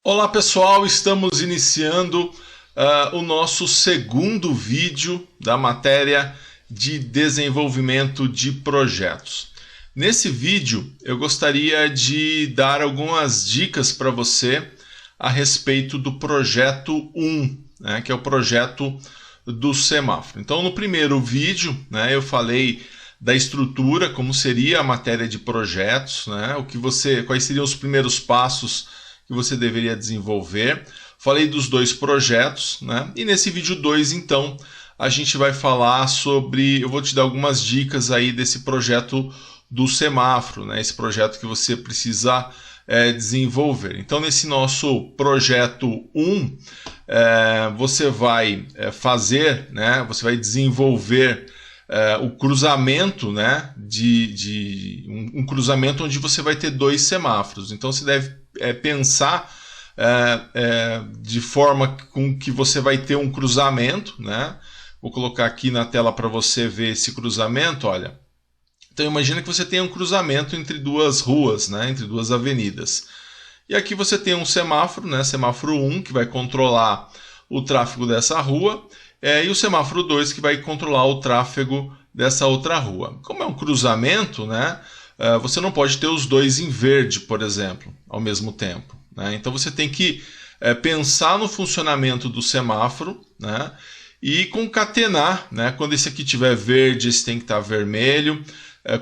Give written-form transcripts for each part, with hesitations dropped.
Olá pessoal, estamos iniciando o nosso segundo vídeo da matéria de desenvolvimento de projetos. Nesse vídeo eu gostaria de dar algumas dicas para você a respeito do projeto 1, né, que é o projeto do semáforo. Então no primeiro vídeo, né, eu falei da estrutura, como seria a matéria de projetos, né, quais seriam os primeiros passos que você deveria desenvolver. Falei dos dois projetos, né? E nesse vídeo 2, então, a gente vai falar sobre... Eu vou te dar algumas dicas aí desse projeto do semáforo, né? Esse projeto que você precisa desenvolver. Então, nesse nosso projeto 1, você vai fazer, né? Você vai desenvolver o cruzamento, né? Um cruzamento onde você vai ter dois semáforos. Então, você deve pensar de forma com que você vai ter um cruzamento, né? Vou colocar aqui na tela para você ver esse cruzamento, olha. Então imagina que você tem um cruzamento entre duas ruas, né? Entre duas avenidas. E aqui você tem um semáforo, né? Semáforo 1, que vai controlar o tráfego dessa rua, e o semáforo 2, que vai controlar o tráfego dessa outra rua. Como é um cruzamento, né? Você não pode ter os dois em verde, por exemplo, ao mesmo tempo, né? Então você tem que pensar no funcionamento do semáforo, né? E concatenar, né? Quando esse aqui estiver verde, esse tem que estar vermelho.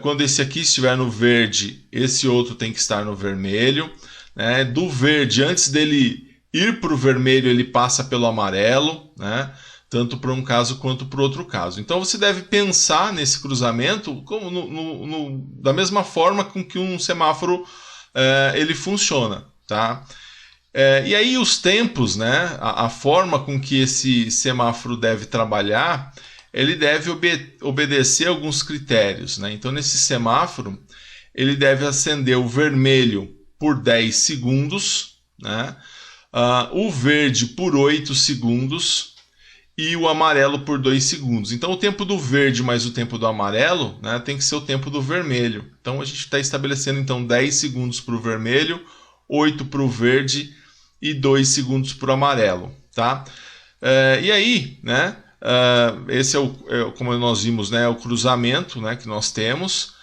Quando esse aqui estiver no verde, esse outro tem que estar no vermelho, né? Do verde, antes dele ir para o vermelho, ele passa pelo amarelo, né? Tanto para um caso quanto para o outro caso. Então você deve pensar nesse cruzamento como da mesma forma com que um semáforo ele funciona, tá? E aí os tempos, né? A forma com que esse semáforo deve trabalhar, ele deve obedecer alguns critérios, né? Então nesse semáforo ele deve acender o vermelho por 10 segundos, né? O verde por 8 segundos e o amarelo por 2 segundos. Então o tempo do verde mais o tempo do amarelo, né, tem que ser o tempo do vermelho. Então a gente está estabelecendo então 10 segundos para o vermelho, 8 para o verde e 2 segundos para o amarelo. Tá? E aí, né, esse como nós vimos, né, o cruzamento, né, que nós temos.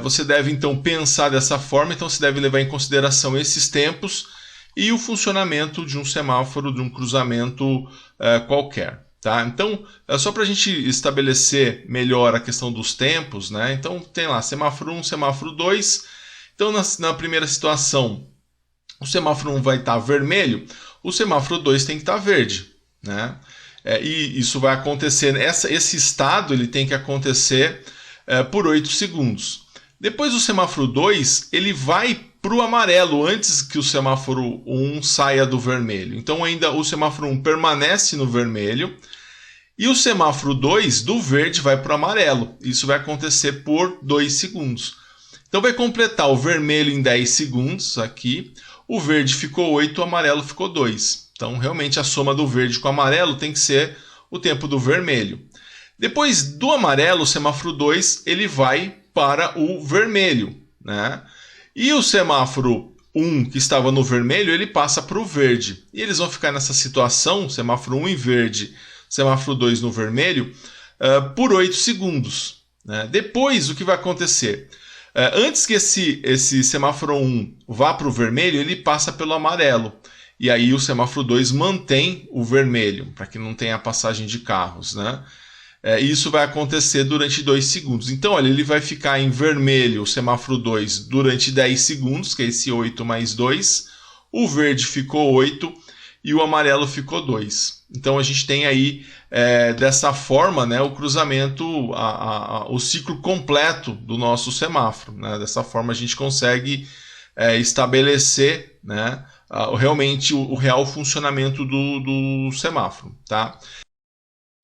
Você deve então pensar dessa forma, então você deve levar em consideração esses tempos e o funcionamento de um semáforo, de um cruzamento qualquer. Tá? Então, só para a gente estabelecer melhor a questão dos tempos, né? Então tem lá semáforo 1, semáforo 2. Então na primeira situação, o semáforo 1 vai estar vermelho, o semáforo 2 tem que estar verde, né? E isso vai acontecer, esse estado ele tem que acontecer por 8 segundos. Depois o semáforo 2, ele vai para o amarelo antes que o semáforo 1 saia do vermelho. Então ainda o semáforo 1 permanece no vermelho e o semáforo 2 do verde vai para o amarelo. Isso vai acontecer por 2 segundos. Então vai completar o vermelho em 10 segundos aqui. O verde ficou 8, o amarelo ficou 2. Então realmente a soma do verde com o amarelo tem que ser o tempo do vermelho. Depois do amarelo, o semáforo 2 ele vai para o vermelho, né? E o semáforo 1, que estava no vermelho, ele passa para o verde. E eles vão ficar nessa situação, semáforo 1 em verde, semáforo 2 no vermelho, por 8 segundos. Né? Depois, o que vai acontecer? Antes que esse semáforo 1 vá para o vermelho, ele passa pelo amarelo. E aí o semáforo 2 mantém o vermelho, para que não tenha passagem de carros, né? Isso vai acontecer durante 2 segundos. Então, olha, ele vai ficar em vermelho, o semáforo 2, durante 10 segundos, que é esse 8 mais 2. O verde ficou 8 e o amarelo ficou 2. Então, a gente tem aí, dessa forma, né, o cruzamento, o ciclo completo do nosso semáforo. Né? Dessa forma, a gente consegue estabelecer, né, realmente o real funcionamento do semáforo. Tá?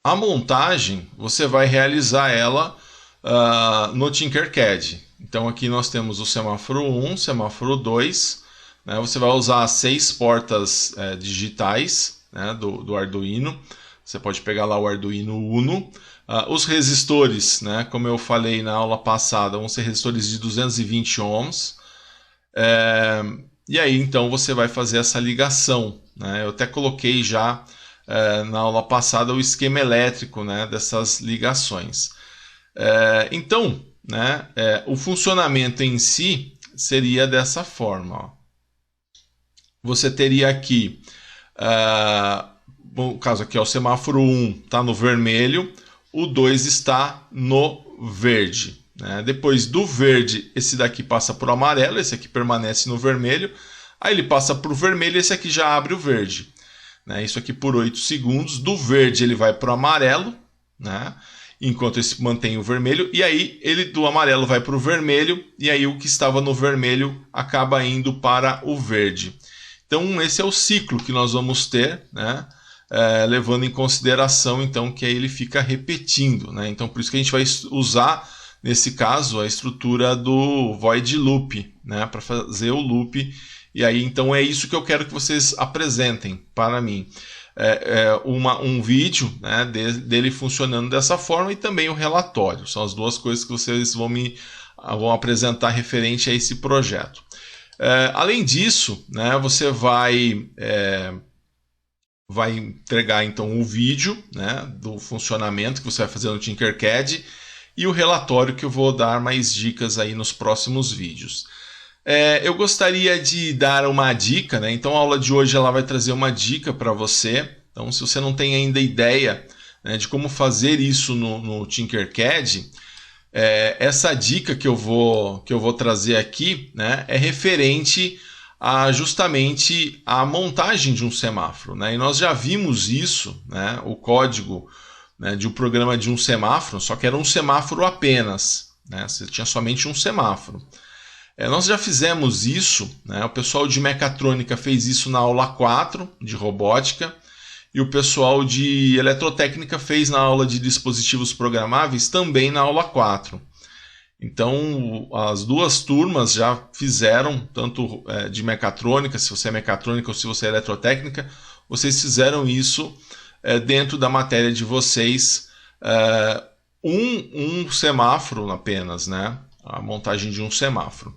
A montagem, você vai realizar ela no Tinkercad. Então aqui nós temos o semáforo 1, semáforo 2. Né? Você vai usar as 6 portas digitais, né, do Arduino. Você pode pegar lá o Arduino Uno. Os resistores, né, como eu falei na aula passada, vão ser resistores de 220 ohms. E aí então você vai fazer essa ligação, né? Eu até coloquei já na aula passada o esquema elétrico, né, dessas ligações. Então, né, o funcionamento em si seria dessa forma. Ó. Você teria aqui, no caso aqui, ó, o semáforo 1 está no vermelho, o 2 está no verde. Né? Depois do verde, esse daqui passa para o amarelo, esse aqui permanece no vermelho, aí ele passa para o vermelho, esse aqui já abre o verde. Né? Isso aqui por 8 segundos, do verde ele vai para o amarelo, né? Enquanto esse mantém o vermelho, e aí ele do amarelo vai para o vermelho, e aí o que estava no vermelho acaba indo para o verde. Então esse é o ciclo que nós vamos ter, né? Levando em consideração então que aí ele fica repetindo, né? Então por isso que a gente vai usar nesse caso a estrutura do void loop, né? Para fazer o loop, e aí então é isso que eu quero que vocês apresentem para mim. Um vídeo, né, dele funcionando dessa forma, e também o relatório. São as duas coisas que vocês vão apresentar referente a esse projeto. Além disso, né, você vai entregar então o vídeo, né, do funcionamento que você vai fazer no Tinkercad, e o relatório, que eu vou dar mais dicas aí nos próximos vídeos. Eu gostaria de dar uma dica, né? Então a aula de hoje ela vai trazer uma dica para você. Então, se você não tem ainda ideia, né, de como fazer isso no Tinkercad, essa dica que eu vou trazer aqui, né, é referente a justamente a montagem de um semáforo. Né? E nós já vimos isso, né, o código, né, de um programa de um semáforo, só que era um semáforo apenas. Né? Você tinha somente um semáforo. Nós já fizemos isso, né? O pessoal de mecatrônica fez isso na aula 4 de robótica, e o pessoal de eletrotécnica fez na aula de dispositivos programáveis também na aula 4. Então as duas turmas já fizeram, tanto de mecatrônica, se você é mecatrônica ou se você é eletrotécnica, vocês fizeram isso dentro da matéria de vocês, um semáforo apenas, né? A montagem de um semáforo.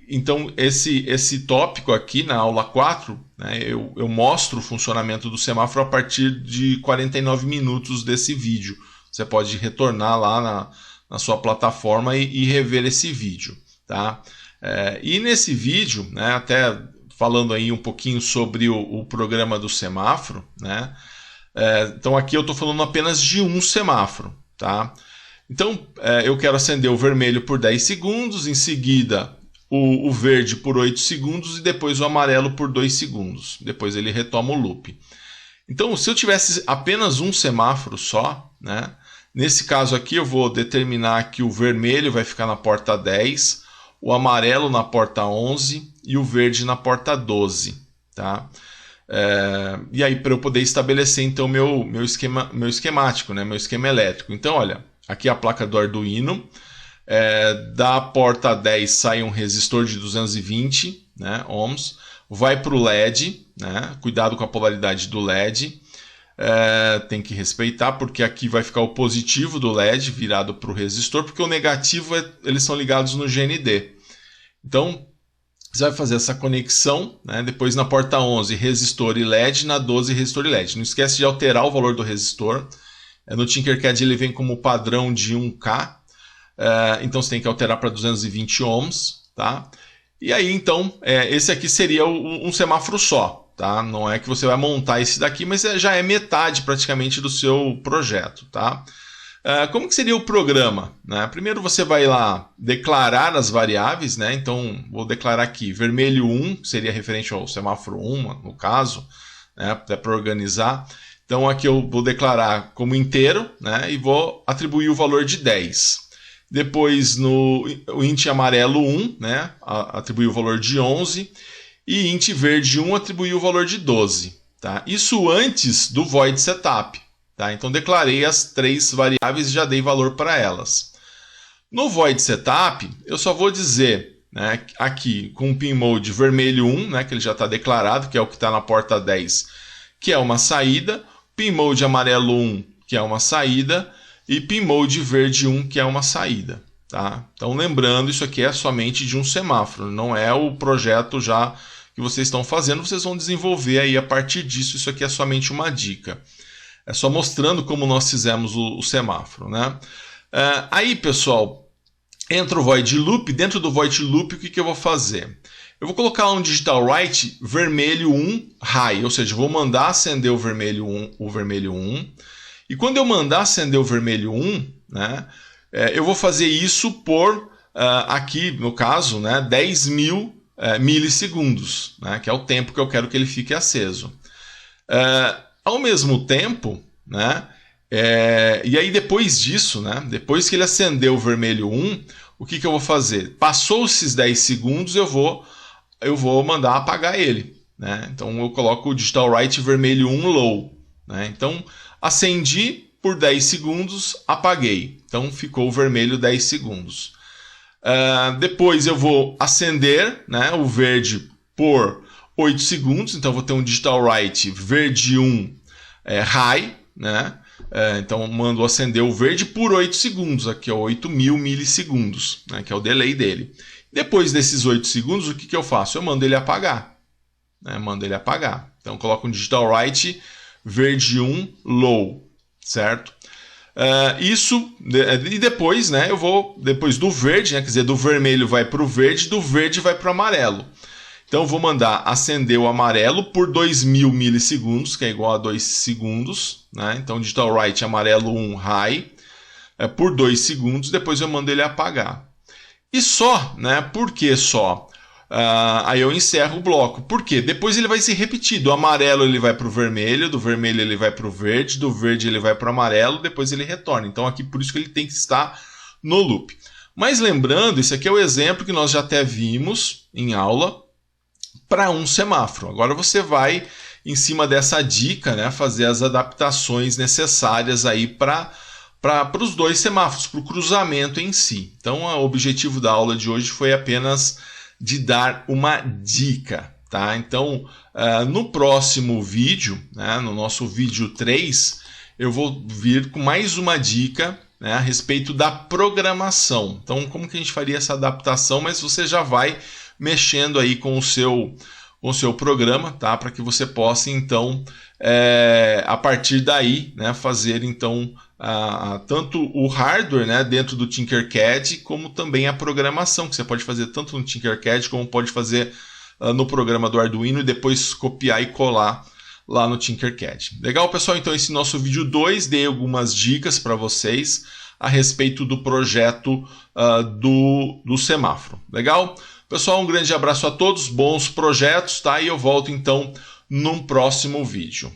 Então esse tópico aqui na aula 4, né, eu mostro o funcionamento do semáforo a partir de 49 minutos desse vídeo. Você pode retornar lá na sua plataforma e rever esse vídeo. Tá? E nesse vídeo, né, até falando aí um pouquinho sobre o programa do semáforo, né, então aqui eu estou falando apenas de um semáforo. Tá? Então, eu quero acender o vermelho por 10 segundos, em seguida o verde por 8 segundos e depois o amarelo por 2 segundos. Depois ele retoma o loop. Então, se eu tivesse apenas um semáforo só, né, nesse caso aqui eu vou determinar que o vermelho vai ficar na porta 10, o amarelo na porta 11 e o verde na porta 12. Tá? E aí, para eu poder estabelecer então meu esquemático, né, meu esquema elétrico. Então, olha, aqui é a placa do Arduino. Da porta 10 sai um resistor de 220, né, ohms. Vai para o LED, né, cuidado com a polaridade do LED. Tem que respeitar, porque aqui vai ficar o positivo do LED virado para o resistor, porque o negativo eles são ligados no GND. Então, você vai fazer essa conexão, né, depois na porta 11 resistor e LED, na 12 resistor e LED. Não esquece de alterar o valor do resistor. No Tinkercad ele vem como padrão de 1K, então você tem que alterar para 220 ohms, tá? E aí então, esse aqui seria um semáforo só, tá? Não é que você vai montar esse daqui, mas já é metade praticamente do seu projeto, tá? Como que seria o programa? Né? Primeiro você vai lá declarar as variáveis, né? Então vou declarar aqui vermelho 1, seria referente ao semáforo 1, no caso, né? Até para organizar. Então aqui eu vou declarar como inteiro, né, e vou atribuir o valor de 10. Depois no int amarelo 1, né, atribuir o valor de 11. E int verde 1 atribuir o valor de 12. Tá? Isso antes do void setup. Tá? Então declarei as 3 variáveis e já dei valor para elas. No void setup, eu só vou dizer, né, aqui com o pin mode vermelho 1, né, que ele já está declarado, que é o que está na porta 10, que é uma saída. Pin mode amarelo 1, que é uma saída, e pin mode verde 1, que é uma saída. tá? Então lembrando, isso aqui é somente de um semáforo, não é o projeto já que vocês estão fazendo, vocês vão desenvolver aí a partir disso, isso aqui é somente uma dica. É só mostrando como nós fizemos o semáforo, né? Aí, pessoal, entra o void loop. Dentro do void loop, o que eu vou fazer? Eu vou colocar um digital write vermelho 1 high, ou seja, vou mandar acender o vermelho 1. E quando eu mandar acender o vermelho 1, né, eu vou fazer isso por, aqui no caso, né, 10.000 milissegundos, né, que é o tempo que eu quero que ele fique aceso. Ao mesmo tempo, né, e aí depois disso, né, depois que ele acendeu o vermelho 1, o que eu vou fazer? Passou esses 10 segundos, eu vou mandar apagar ele, né? Então eu coloco o digital write vermelho 1 low, né? Então acendi por 10 segundos, apaguei. Então ficou o vermelho 10 segundos. Depois eu vou acender, né, o verde por 8 segundos. Então eu vou ter um digital write verde 1 high, né? Então mando acender o verde por 8 segundos, aqui é 8.000 milissegundos, né, que é o delay dele. Depois desses 8 segundos, o que eu faço? Eu mando ele apagar, né? Mando ele apagar. Então coloco um digital write verde 1 low, certo? E depois, né, eu vou, depois do verde, né, quer dizer, do vermelho vai para o verde, do verde vai para o amarelo. Então eu vou mandar acender o amarelo por 2.000 milissegundos, que é igual a 2 segundos, né? Então digital write amarelo 1 high por 2 segundos, depois eu mando ele apagar. E só, né? Por que só? Aí eu encerro o bloco. Por quê? Depois ele vai se repetir. Do amarelo ele vai para o vermelho, do vermelho ele vai para o verde, do verde ele vai para o amarelo, depois ele retorna. Então aqui por isso que ele tem que estar no loop. Mas lembrando, esse aqui é o exemplo que nós já até vimos em aula para um semáforo. Agora você vai, em cima dessa dica, né, fazer as adaptações necessárias aí para os dois semáforos, para o cruzamento em si. Então, o objetivo da aula de hoje foi apenas de dar uma dica, tá? Então, no próximo vídeo, né, no nosso vídeo 3, eu vou vir com mais uma dica, né, a respeito da programação. Então, como que a gente faria essa adaptação? Mas você já vai mexendo aí com o seu programa, tá? Para que você possa, então, a partir daí, né, fazer, então, tanto o hardware, né, dentro do Tinkercad, como também a programação, que você pode fazer tanto no Tinkercad, como pode fazer no programa do Arduino e depois copiar e colar lá no Tinkercad. Legal, pessoal? Então, esse nosso vídeo 2, dei algumas dicas para vocês a respeito do projeto do semáforo. Legal? Pessoal, um grande abraço a todos, bons projetos, tá? E eu volto, então, num próximo vídeo.